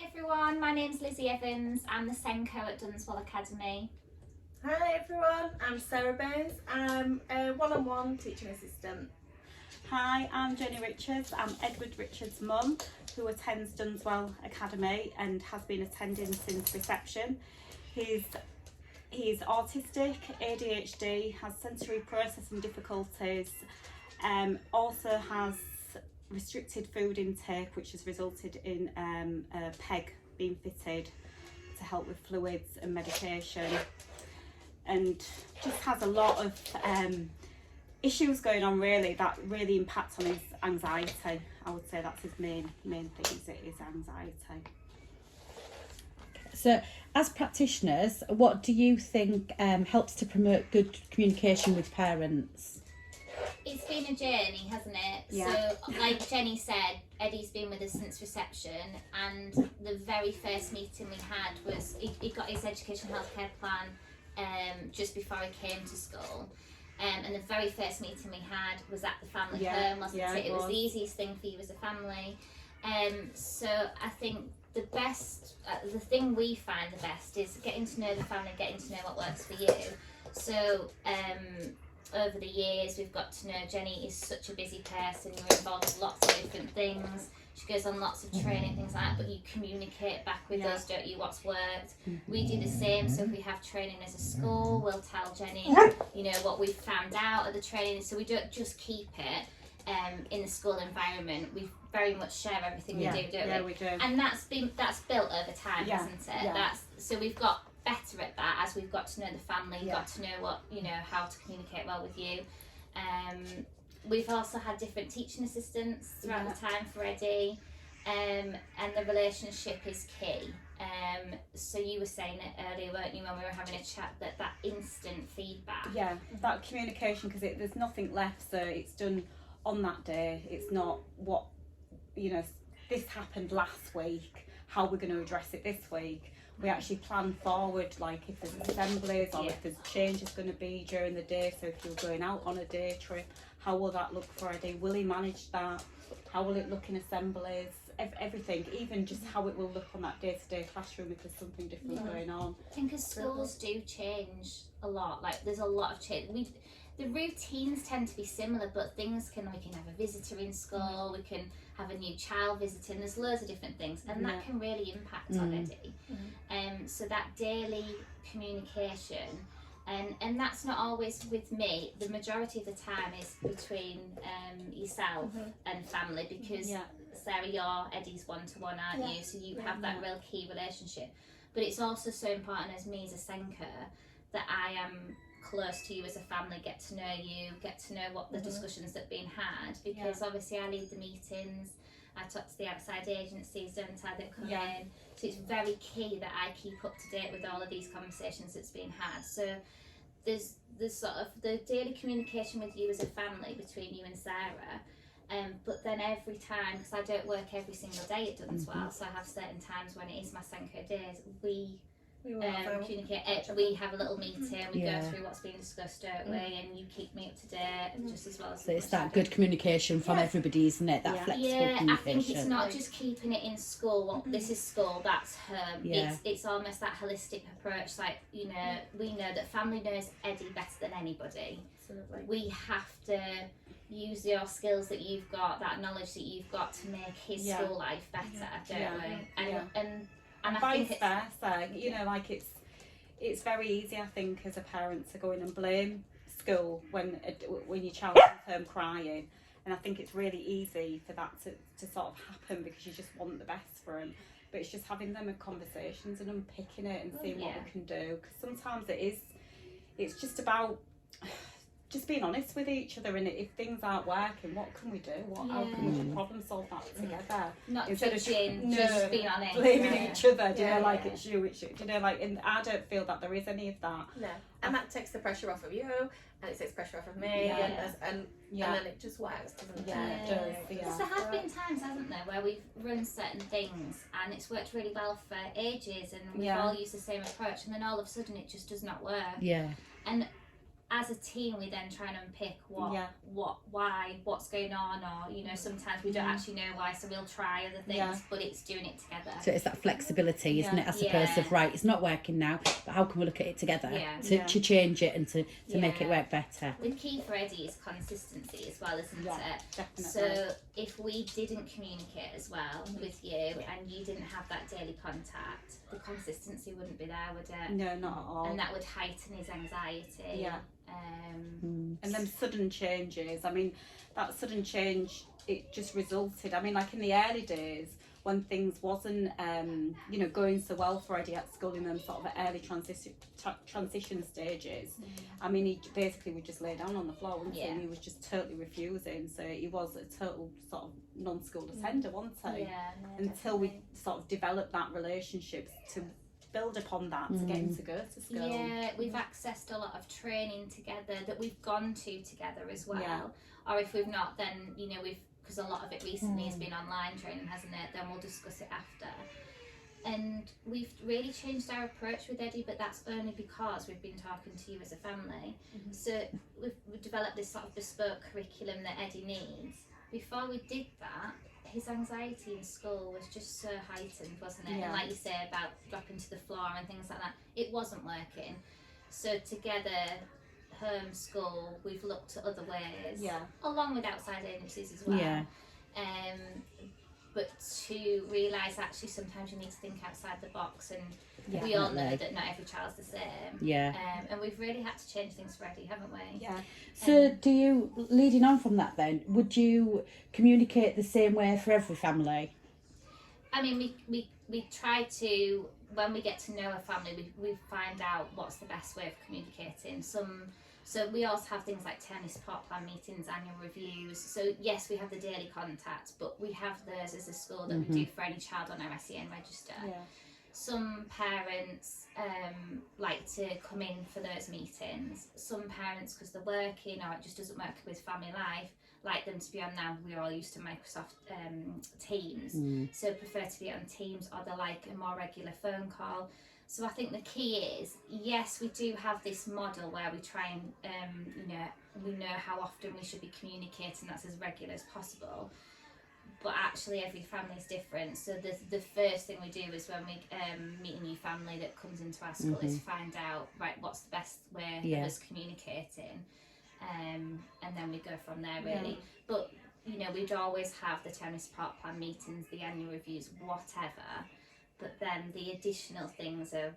everyone, my name's Lizzie Evans. I'm the Senco at Dunswell Academy. Hi everyone, I'm Sarah Baines. I'm a one-on-one teaching assistant. Hi, I'm Jenny Richards. I'm Edward Richards' mum, who attends Dunswell Academy and has been attending since reception. He's autistic, ADHD, has sensory processing difficulties, also has restricted food intake, which has resulted in a peg being fitted to help with fluids and medication, and just has a lot of issues going on really that really impact on his anxiety. I would say that's his main thing, is anxiety. So, as practitioners, what do you think helps to promote good communication with parents? It's been a journey, hasn't it? Yeah. So, like Jenny said, Eddie's been with us since reception, and the very first meeting we had was he got his education healthcare plan just before he came to school. And the very first meeting we had was at the family home, wasn't it? It was the easiest thing for you as a family. So I think the thing we find the best is getting to know the family, getting to know what works for you. So over the years, we've got to know Jenny is such a busy person. You're involved in lots of different things. She goes on lots of training, things like that, but you communicate back with us, don't you, what's worked. We do the same, so if we have training as a school, we'll tell Jenny, what we've found out at the training, so we don't just keep it in the school environment. We very much share everything we do, don't we? Yeah, we do. And that's built over time, hasn't it? Yeah. So we've got better at that as we've got to know the family, got to know how to communicate well with you. We've also had different teaching assistants throughout the time for Eddie, and the relationship is key. So you were saying it earlier, weren't you, when we were having a chat, that instant feedback. Yeah, that communication, because there's nothing left, so it's done on that day. It's not what, this happened last week, how we're going to address it this week. We actually plan forward, like if there's assemblies or if there's changes going to be during the day. So if you're going out on a day trip, how will that look for Eddie? Will he manage that? How will it look in assemblies? Everything, even just how it will look on that day-to-day classroom if there's something different going on. I think as schools do change a lot, like there's a lot of change. The routines tend to be similar, but we can have a visitor in school, we can have a new child visiting, there's loads of different things, and that can really impact on Eddie. So that daily communication, and that's not always with me, the majority of the time is between yourself and family, because Sarah, you're Eddie's one-to-one, aren't you? So you have that real key relationship. But it's also so important as me as a Senko that I am close to you as a family, get to know you, get to know what the discussions that have been had, because obviously I lead the meetings, I talk to the outside agencies, don't I, that come in, so it's very key that I keep up to date with all of these conversations that's been had. So there's sort of the daily communication with you as a family between you and Sarah, but then every time, because I don't work every single day at Dunswell, so I have certain times when it is my Senko days, we communicate. We have a little meeting, we go through what's being discussed, don't we? And you keep me up to date just as well as. So it's that good communication from everybody, isn't it? That flexible communication. I think it's not just keeping it in school. Well, this is school, that's home. It's almost that holistic approach. Like we know that family knows Eddie better than anybody. Absolutely. We have to use your skills that you've got, that knowledge that you've got, to make his school life better, don't we? And I think versa, like it's very easy, I think, as a parent to go in and blame school when your child comes home crying, and I think it's really easy for that to sort of happen because you just want the best for them. But it's just having them conversations and unpicking it and seeing what we can do, because sometimes it's just about just being honest with each other, and if things aren't working, what can we do? How can we problem solve that together? Not instead judging, of just being honest, blaming each other. It's you, and I don't feel that there is any of that. No, and that takes the pressure off of you, and it takes pressure off of me, and then it just works, doesn't it? It does. Because there have been times, hasn't there, where we've run certain things and it's worked really well for ages, and we've all used the same approach, and then all of a sudden it just does not work. Yeah. And as a team, we then try and unpick Yeah. why, what's going on, or you know, sometimes we don't actually know why, so we'll try other things, Yeah. but it's doing it together. So it's that flexibility, isn't it? As opposed Yeah. to, right, it's not working now, but how can we look at it together Yeah. to change it and to make it Yeah. work better? The key for Eddie is consistency as well, isn't Yeah, it? definitely. So if we didn't communicate as well with you, and you didn't have that daily contact, the consistency wouldn't be there, would it? No, not at all. And that would heighten his anxiety. Yeah. Um, And then sudden changes. I mean, that sudden change, it just resulted. I mean, like in the early days when things wasn't, you know, going so well for Eddie at school in them sort of early transition stages. I mean, he basically would just lay down on the floor, wouldn't he? And he was just totally refusing. So he was a total sort of non-school attender, wasn't he? Yeah, no, Until we definitely. sort of developed that relationship to build upon that to get him to go to school. Yeah, we've accessed a lot of training together that we've gone to together as well. Yeah. Or if we've not, then you know because a lot of it recently has been online training, hasn't it? Then we'll discuss it after. And we've really changed our approach with Eddie, but that's only because we've been talking to you as a family. So we've developed this sort of bespoke curriculum that Eddie needs. Before we did that, his anxiety in school was just so heightened, wasn't it? Yeah. And like you say about dropping to the floor and things like that, it wasn't working. So together, home, school, we've looked at other ways, Yeah. along with outside agencies as well. Yeah. But to realise actually sometimes you need to think outside the box, and we all know Definitely. that not every child's the same. Yeah. And we've really had to change things for Eddie, haven't we? Yeah. So do you, leading on from that then, would you communicate the same way for every family? I mean, we try to, when we get to know a family, we find out what's the best way of communicating. So we also have things like tennis part plan meetings, annual reviews. So yes, we have the daily contact, but we have those as a school that we do for any child on our SEN register. Yeah. Some parents like to come in for those meetings. Some parents, because they're working or it just doesn't work with family life, like them to be on now. We're all used to Microsoft Teams, so prefer to be on Teams, or they like a more regular phone call. So I think the key is, yes, we do have this model where we try and, we know how often we should be communicating, that's as regular as possible. But actually every family is different. So the first thing we do is when we meet a new family that comes into our school is find out, right, what's the best way of us communicating. And then we go from there, really. But, we'd always have the tennis part plan meetings, the annual reviews, whatever. But then the additional things are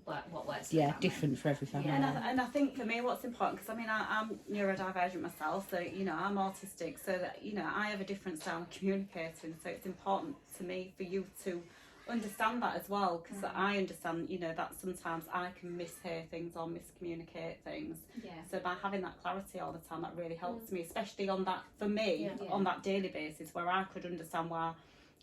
what works for the family. Different for every family. Yeah, and I think for me what's important, because I mean I'm neurodivergent myself, so I'm autistic, so that I have a different style of communicating, so it's important to me for you to understand that as well, because I understand that sometimes I can mishear things or miscommunicate things. So by having that clarity all the time, that really helps me, especially on that, for me, on that daily basis, where I could understand why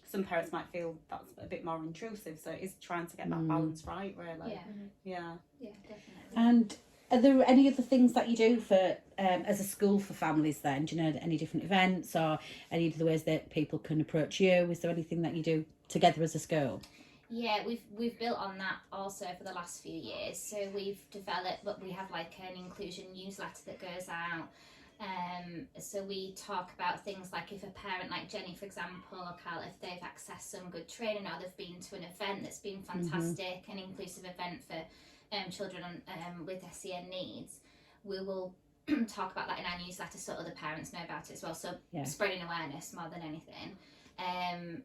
some parents might feel that's a bit more intrusive. So it's trying to get that balance right, really. Yeah, definitely. And are there any other things that you do for as a school for families then? Do you know any different events or any of the ways that people can approach you? Is there anything that you do together as a school? Yeah, we've built on that also for the last few years. So we've developed, but we have like an inclusion newsletter that goes out. So we talk about things like if a parent like Jenny, for example, or Cal, if they've accessed some good training or they've been to an event that's been fantastic, an inclusive event for children with SEN needs, we will talk about that in our newsletter so other parents know about it as well. So spreading awareness more than anything.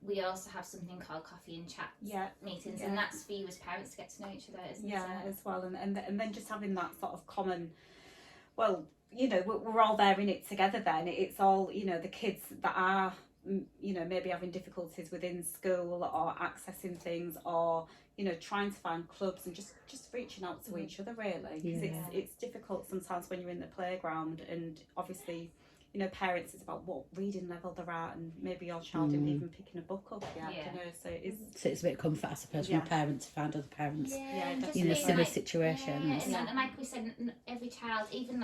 We also have something called coffee and chat meetings, and that's for you as parents to get to know each other, isn't it? as well, and then just having that sort of common, well, we're all there in it together then. It's all, the kids that are, maybe having difficulties within school or accessing things, or, trying to find clubs and just reaching out to each other, really. Because it's difficult sometimes when you're in the playground, and obviously, parents, it's about what reading level they're at, and maybe your child isn't even picking a book up yet, so it's a bit of comfort, I suppose, from a parent to find other parents just in being similar like, situations. and like we said, every child, even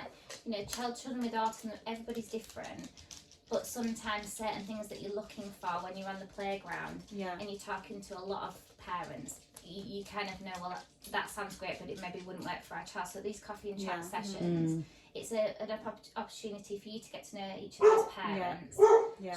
like children with autism, everybody's different. But sometimes certain things that you're looking for when you're on the playground and you're talking to a lot of parents, you kind of know, well, that sounds great, but it maybe wouldn't work for our child. So these coffee and chat sessions, it's an opportunity for you to get to know each other's parents,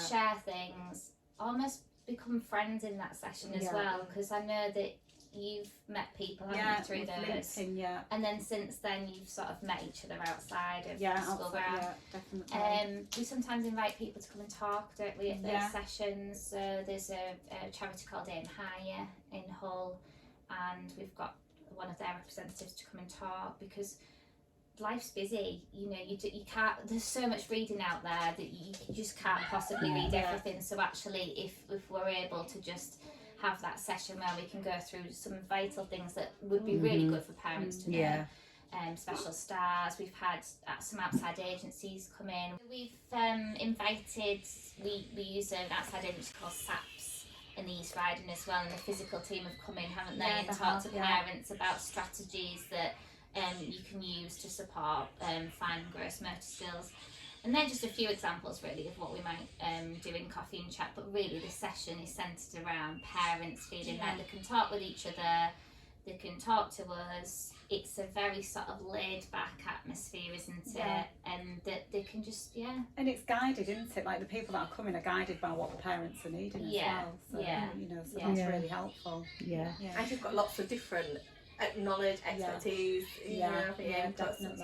share things, almost become friends in that session as well, because I know that you've met people, haven't you, through those, LinkedIn, and then since then you've sort of met each other outside of the school outside, ground. definitely. We sometimes invite people to come and talk, don't we, at those sessions. So there's a charity called Aim Higher in Hull, and we've got one of their representatives to come and talk, because life's busy, you know, you can't, there's so much reading out there that you just can't possibly read everything. So actually if we're able to just have that session where we can go through some vital things that would be really good for parents to know. Special stars, we've had some outside agencies come in. We've invited, we use an outside agency called SAPS in the East Riding as well, and the physical team have come in, haven't they, and talked to parents about strategies that you can use to support fine and gross motor skills. And then just a few examples really of what we might do in coffee and chat, but really the session is centred around parents feeling like they can talk with each other, they can talk to us. It's a very sort of laid back atmosphere, isn't it? And that they can just, And it's guided, isn't it? Like the people that are coming are guided by what the parents are needing as well. So, you know, so that's really helpful. And you've got lots of different knowledge, expertise, definitely.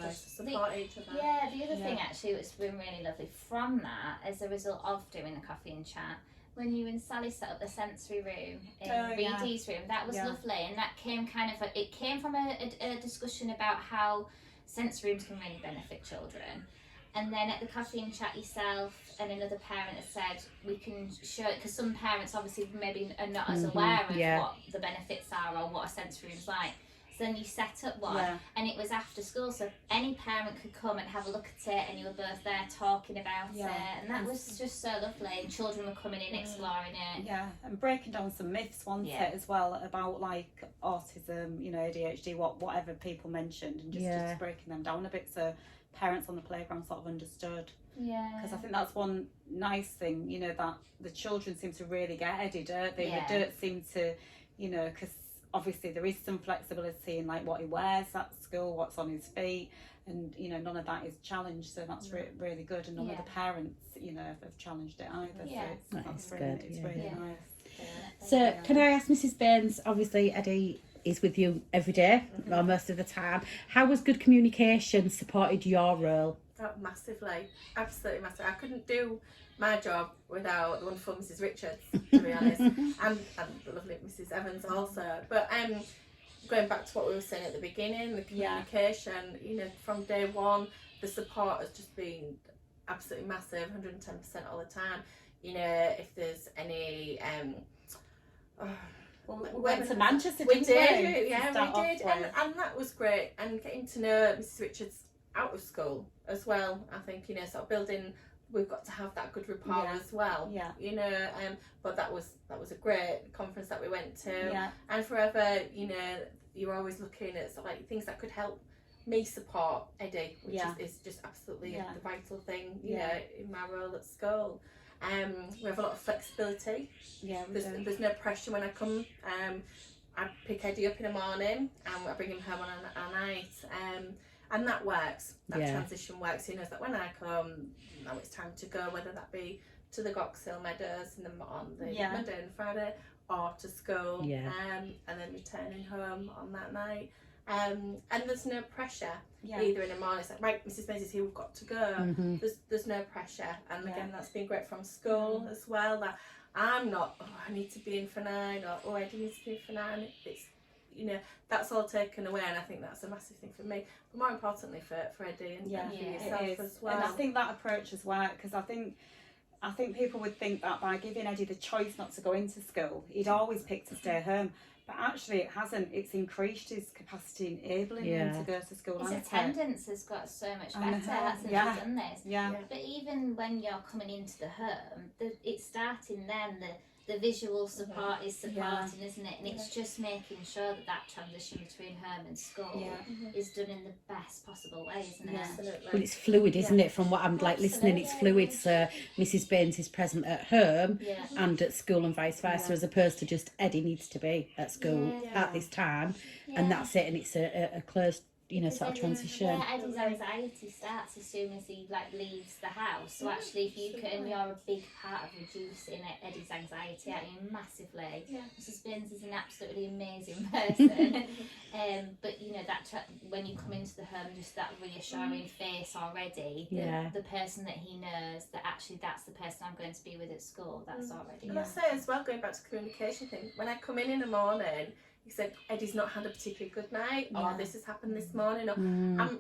Just support each other. The other thing actually that's been really lovely from that, as a result of doing the coffee and chat, when you and Sally set up the sensory room in Reedy's room, that was lovely, and that came it came from a discussion about how sensory rooms can really benefit children. And then at the coffee and chat, yourself and another parent has said we can show it, because some parents obviously maybe are not as aware of what the benefits are or what a sensory room's like. So then you set up one, and it was after school, so any parent could come and have a look at it, and you were both there talking about it, and that was just so lovely. And children were coming in, exploring it. And breaking down some myths, wasn't it, as well, about like autism, you know, ADHD, whatever people mentioned, and just breaking them down a bit so parents on the playground sort of understood. Because I think that's one nice thing, you know, that the children seem to really get Eddie, don't they? They don't seem to, you know, because obviously there is some flexibility in like what he wears at school, what's on his feet, and you know, none of that is challenged, so that's really good. And none of the parents, you know, have challenged it either. So that's brilliant. It's really nice. So can I ask Mrs. Baines, obviously Eddie is with you every day or most of the time, how has good communication supported your role? Massively, absolutely massive. I couldn't do my job without the wonderful Mrs. Richards, to be honest, and the lovely Mrs. Evans also. But going back to what we were saying at the beginning, the communication, you know, from day one, the support has just been absolutely massive, 110% all the time. You know, if there's any we went to Manchester, we did, we? And that was great. And getting to know Mrs. Richards out of school as well, I think, you know, sort of building, we've got to have that good rapport as well, you know, but that was a great conference that we went to, and forever, you know, you're always looking at sort of like things that could help me support Eddie, which is just absolutely the vital thing, you know, in my role at school. We have a lot of flexibility. There's no pressure when I come. I pick Eddie up in the morning and I bring him home on a night, and that works. That transition works. He knows that when I come, now it's time to go, whether that be to the Goxhill Meadows on the Monday and Friday, or to school, and then returning home on that night. And there's no pressure either in the morning. It's like, right, Mrs. Baines is here, we've got to go. There's no pressure, and again, that's been great from school as well. That I'm not, I need to be in for 9, or Eddie needs to be in for 9. It's, you know, that's all taken away, and I think that's a massive thing for me, but more importantly for Eddie and for yourself as well. And I think that approach has worked, because I think people would think that by giving Eddie the choice not to go into school, he'd always pick to stay home. But actually it hasn't. It's increased his capacity, enabling him to go to school. His attendance has got so much better since he's done this. But even when you're coming into the home, it's starting then, the visual support is supporting, isn't it? And it's just making sure that that transition between home and school is done in the best possible way, isn't it? Absolutely. Well, it's fluid, isn't it? From what I'm like listening, it's fluid. So Mrs. Baines is present at home and at school and vice versa, as opposed to just Eddie needs to be at school at this time, and that's it. And it's a closed, you know, sort of transition. Yeah, Eddie's anxiety starts as soon as he like leaves the house. So actually, if you can, you're a big part of reducing Eddie's anxiety, aren't you? Massively. Mrs. Baines is an absolutely amazing person. But you know that when you come into the home, just that reassuring face already. The person that he knows that actually that's the person I'm going to be with at school. That's already. And I say as well, going back to the communication thing, when I come in the morning. He said Eddie's not had a particularly good night, or this has happened this morning, or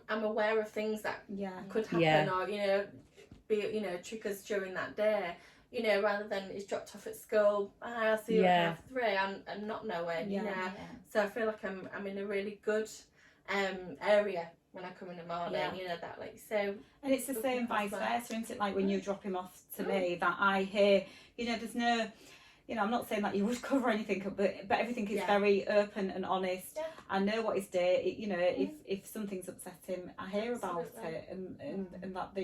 I'm aware of things that could happen, or be triggers during that day. You know, rather than he's dropped off at school, I'll see you at 3:30, and not knowing. You know, so I feel like I'm in a really good area when I come in the morning. You know that, like so. And it's the same vice versa, isn't it? Like when you drop him off to me, that I hear. You know, there's no. You know, I'm not saying that you would cover anything, but everything is very open and honest. I know what his day. You know, if something's upset him, I hear about it, and that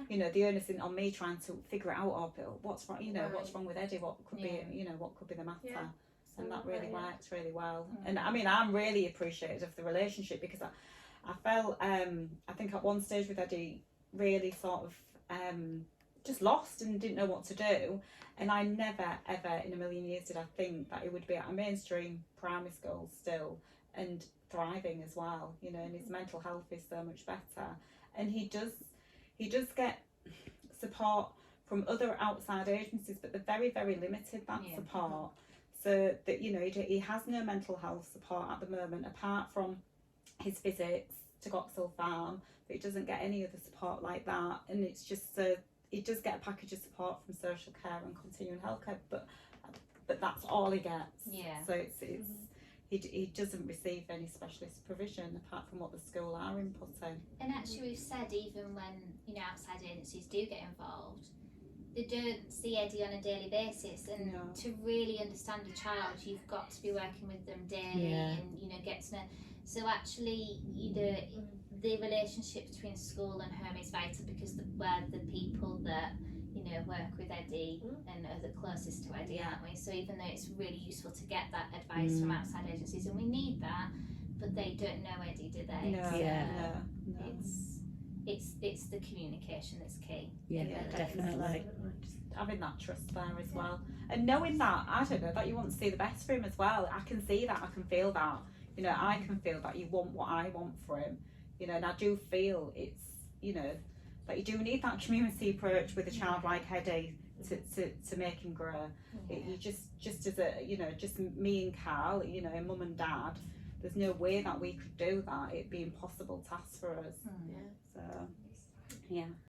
you know, the onus isn't on me trying to figure it out or what's wrong. You know, what's wrong with Eddie? What could be? You know, what could be the matter? And that really works really well. And I mean, I'm really appreciative of the relationship because I felt I think at one stage with Eddie really sort of just lost and didn't know what to do. And I never, ever in a million years did I think that it would be at a mainstream primary school still and thriving as well, you know, and his mental health is so much better. And he does get support from other outside agencies, but they're very, very limited, that support. So that, you know, he has no mental health support at the moment, apart from his visits to Goxhill Farm, but he doesn't get any other support like that. And it's just he does get a package of support from social care and continuing healthcare, but that's all he gets. So it's he doesn't receive any specialist provision apart from what the school are inputting. And actually, we've said even when outside agencies do get involved, they don't see Eddie on a daily basis, and to really understand a child, you've got to be working with them daily and get to know. So actually, the relationship between school and home is vital because we're the people that work with Eddie and are the closest to Eddie, aren't we? So even though it's really useful to get that advice from outside agencies, and we need that, but they don't know Eddie, do they? No. It's the communication that's key. Definitely. Just having that trust there as well, and knowing that that you want to see the best for him as well. I can see that, I can feel that. You know, I can feel that you want what I want for him. You know, and I do feel it's that you do need that community approach with a child like Eddie to make him grow. You just as a just me and Carl, and mum and dad. There's no way that we could do that. It'd be impossible task for us. So, yeah.